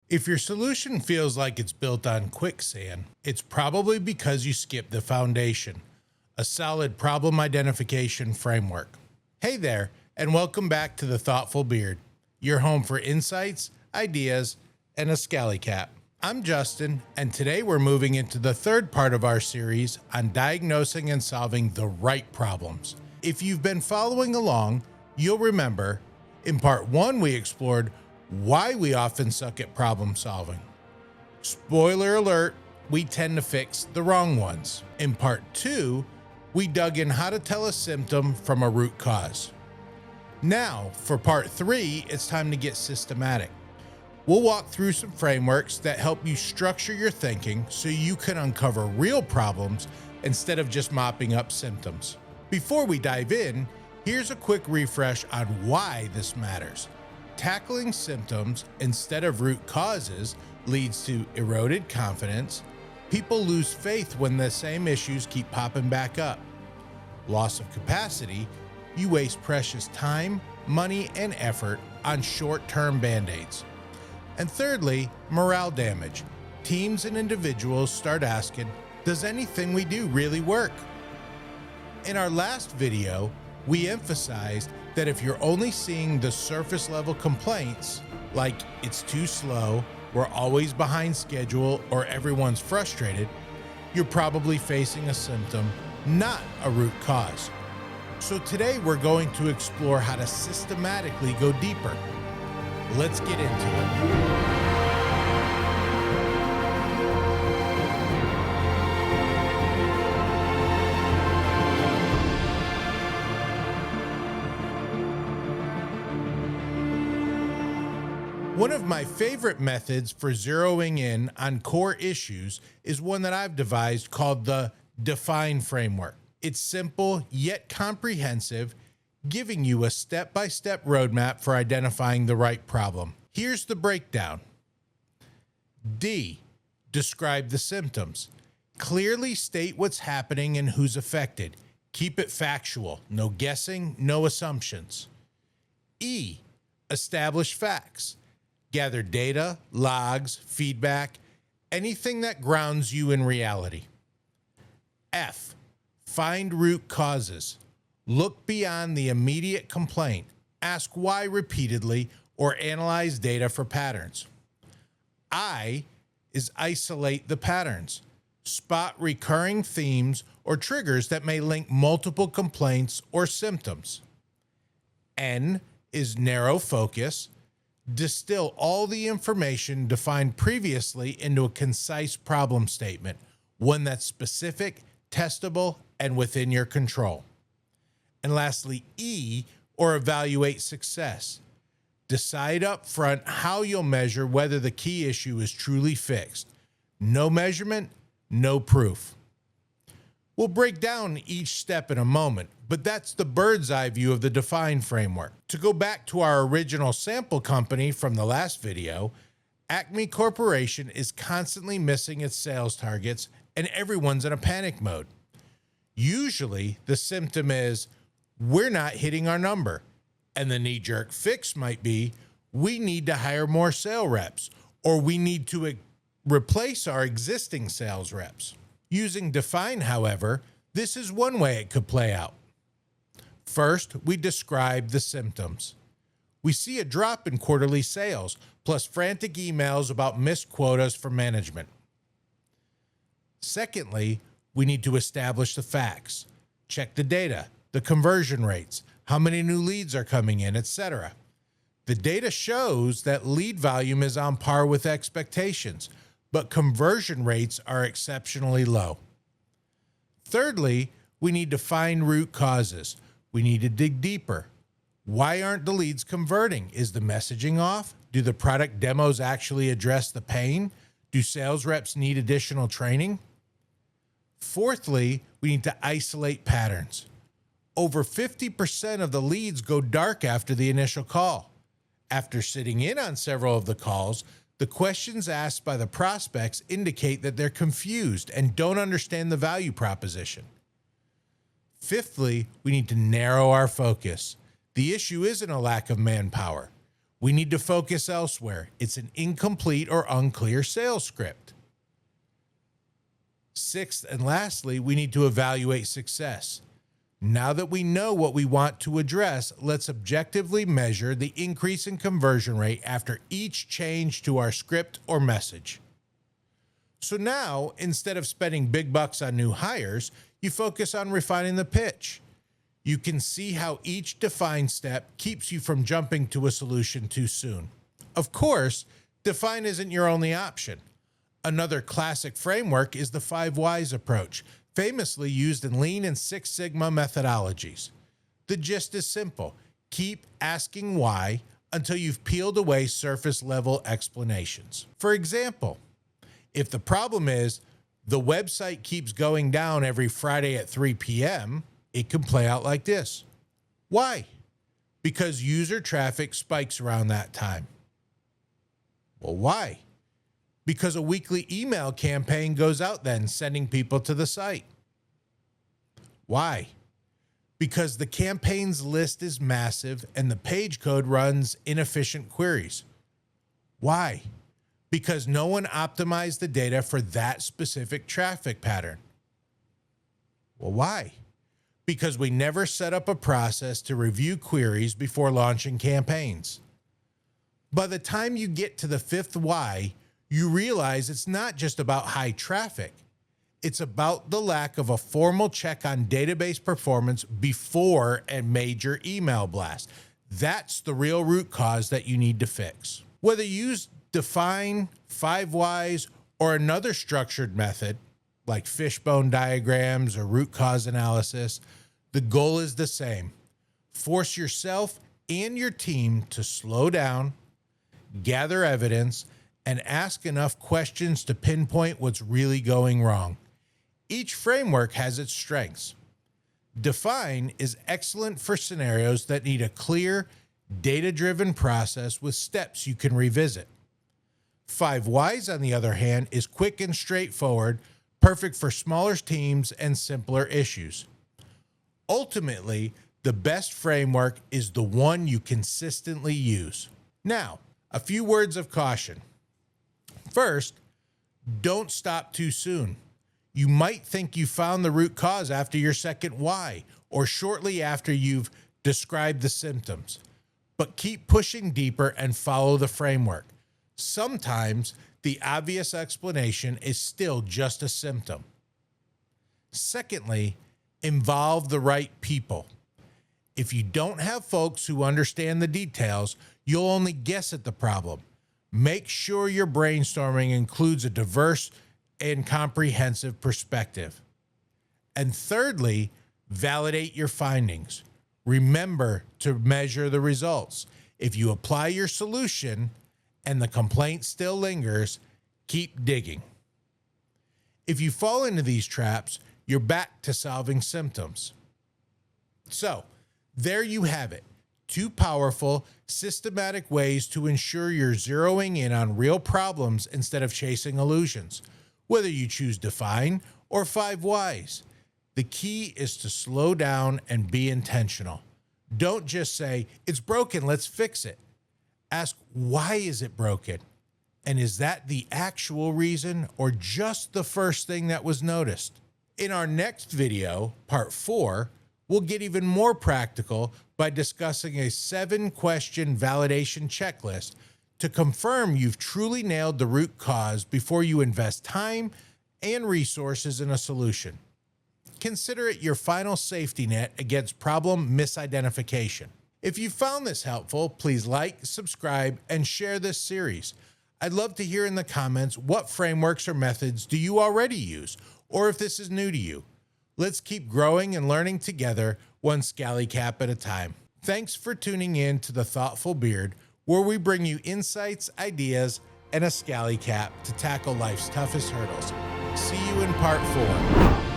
If your solution feels like it's built on quicksand, it's probably because you skipped the foundation, a solid problem identification framework. Hey there, and welcome back to The Thoughtful Beard, your home for insights, ideas, and a scally cap. I'm Justin, and today we're moving into the third part of our series on diagnosing and solving the right problems. If you've been following along, you'll remember in part one we explored why we often suck at problem solving. Spoiler alert, we tend to fix the wrong ones. In part two, we dug in how to tell a symptom from a root cause. Now, for part three, it's time to get systematic. We'll walk through some frameworks that help you structure your thinking so you can uncover real problems instead of just mopping up symptoms. Before we dive in, here's a quick refresh on why this matters. Tackling symptoms instead of root causes leads to eroded confidence. People lose faith when the same issues keep popping back up. Loss of capacity. You waste precious time, money, and effort on short-term band-aids. And thirdly, morale damage. Teams and individuals start asking, does anything we do really work? In our last video, we emphasized that if you're only seeing the surface level complaints, like it's too slow, we're always behind schedule, or everyone's frustrated, you're probably facing a symptom, not a root cause. So today we're going to explore how to systematically go deeper. Let's get into it. One of my favorite methods for zeroing in on core issues is one that I've devised called the D.E.F.I.N.E framework. It's simple yet comprehensive, giving you a step-by-step roadmap for identifying the right problem. Here's the breakdown. D. Describe the symptoms. Clearly state what's happening and who's affected. Keep it factual. No guessing, no assumptions. E. Establish facts. Gather data, logs, feedback, anything that grounds you in reality. F. Find root causes. Look beyond the immediate complaint. Ask why repeatedly or analyze data for patterns. I is isolate the patterns. Spot recurring themes or triggers that may link multiple complaints or symptoms. N is narrow focus. Distill all the information defined previously into a concise problem statement, one that's specific, testable, and within your control. And lastly, E, or evaluate success. Decide up front how you'll measure whether the key issue is truly fixed. No measurement, no proof. We'll break down each step in a moment, but that's the bird's eye view of the D.E.F.I.N.E framework. To go back to our original sample company from the last video, Acme Corporation is constantly missing its sales targets and everyone's in a panic mode. Usually the symptom is, we're not hitting our number, and the knee-jerk fix might be, we need to hire more sales reps, or we need to replace our existing sales reps. Using D.E.F.I.N.E, however, this is one way it could play out. First, we describe the symptoms. We see a drop in quarterly sales, plus frantic emails about missed quotas from management. Secondly, we need to establish the facts. Check the data, the conversion rates, how many new leads are coming in, etc. The data shows that lead volume is on par with expectations, but conversion rates are exceptionally low. Thirdly, we need to find root causes. We need to dig deeper. Why aren't the leads converting? Is the messaging off? Do the product demos actually address the pain? Do sales reps need additional training? Fourthly, we need to isolate patterns. Over 50% of the leads go dark after the initial call. After sitting in on several of the calls, the questions asked by the prospects indicate that they're confused and don't understand the value proposition. Fifthly, we need to narrow our focus. The issue isn't a lack of manpower. We need to focus elsewhere. It's an incomplete or unclear sales script. Sixth and lastly, we need to evaluate success. Now that we know what we want to address, let's objectively measure the increase in conversion rate after each change to our script or message. So now, instead of spending big bucks on new hires, you focus on refining the pitch. You can see how each defined step keeps you from jumping to a solution too soon. Of course, define isn't your only option. Another classic framework is the 5 whys approach, famously used in Lean and Six Sigma methodologies. The gist is simple. Keep asking why until you've peeled away surface level explanations. For example, if the problem is the website keeps going down every Friday at 3 p.m., it can play out like this. Why? Because user traffic spikes around that time. Well, why? Because a weekly email campaign goes out then, sending people to the site. Why? Because the campaign's list is massive and the page code runs inefficient queries. Why? Because no one optimized the data for that specific traffic pattern. Well, why? Because we never set up a process to review queries before launching campaigns. By the time you get to the 5th why, you realize it's not just about high traffic. It's about the lack of a formal check on database performance before a major email blast. That's the real root cause that you need to fix. Whether you use D.E.F.I.N.E, 5 whys, or another structured method like fishbone diagrams or root cause analysis, the goal is the same. Force yourself and your team to slow down, gather evidence, and ask enough questions to pinpoint what's really going wrong. Each framework has its strengths. D.E.F.I.N.E is excellent for scenarios that need a clear, data-driven process with steps you can revisit. 5 whys, on the other hand, is quick and straightforward, perfect for smaller teams and simpler issues. Ultimately, the best framework is the one you consistently use. Now, a few words of caution. First, don't stop too soon. You might think you found the root cause after your second why, or shortly after you've described the symptoms. But keep pushing deeper and follow the framework. Sometimes the obvious explanation is still just a symptom. Secondly, involve the right people. If you don't have folks who understand the details, you'll only guess at the problem. Make sure your brainstorming includes a diverse and comprehensive perspective. And thirdly, validate your findings. Remember to measure the results. If you apply your solution and the complaint still lingers, keep digging. If you fall into these traps, you're back to solving symptoms. So, there you have it. 2 powerful, systematic ways to ensure you're zeroing in on real problems instead of chasing illusions. Whether you choose D.E.F.I.N.E or 5 whys, the key is to slow down and be intentional. Don't just say, it's broken, let's fix it. Ask, why is it broken? And is that the actual reason or just the first thing that was noticed? In our next video, part 4, we'll get even more practical by discussing a 7-question validation checklist to confirm you've truly nailed the root cause before you invest time and resources in a solution. Consider it your final safety net against problem misidentification. If you found this helpful, please like, subscribe, and share this series. I'd love to hear in the comments what frameworks or methods do you already use, or if this is new to you. Let's keep growing and learning together, one scally cap at a time. Thanks for tuning in to The Thoughtful Beard, where we bring you insights, ideas, and a scally cap to tackle life's toughest hurdles. See you in part 4.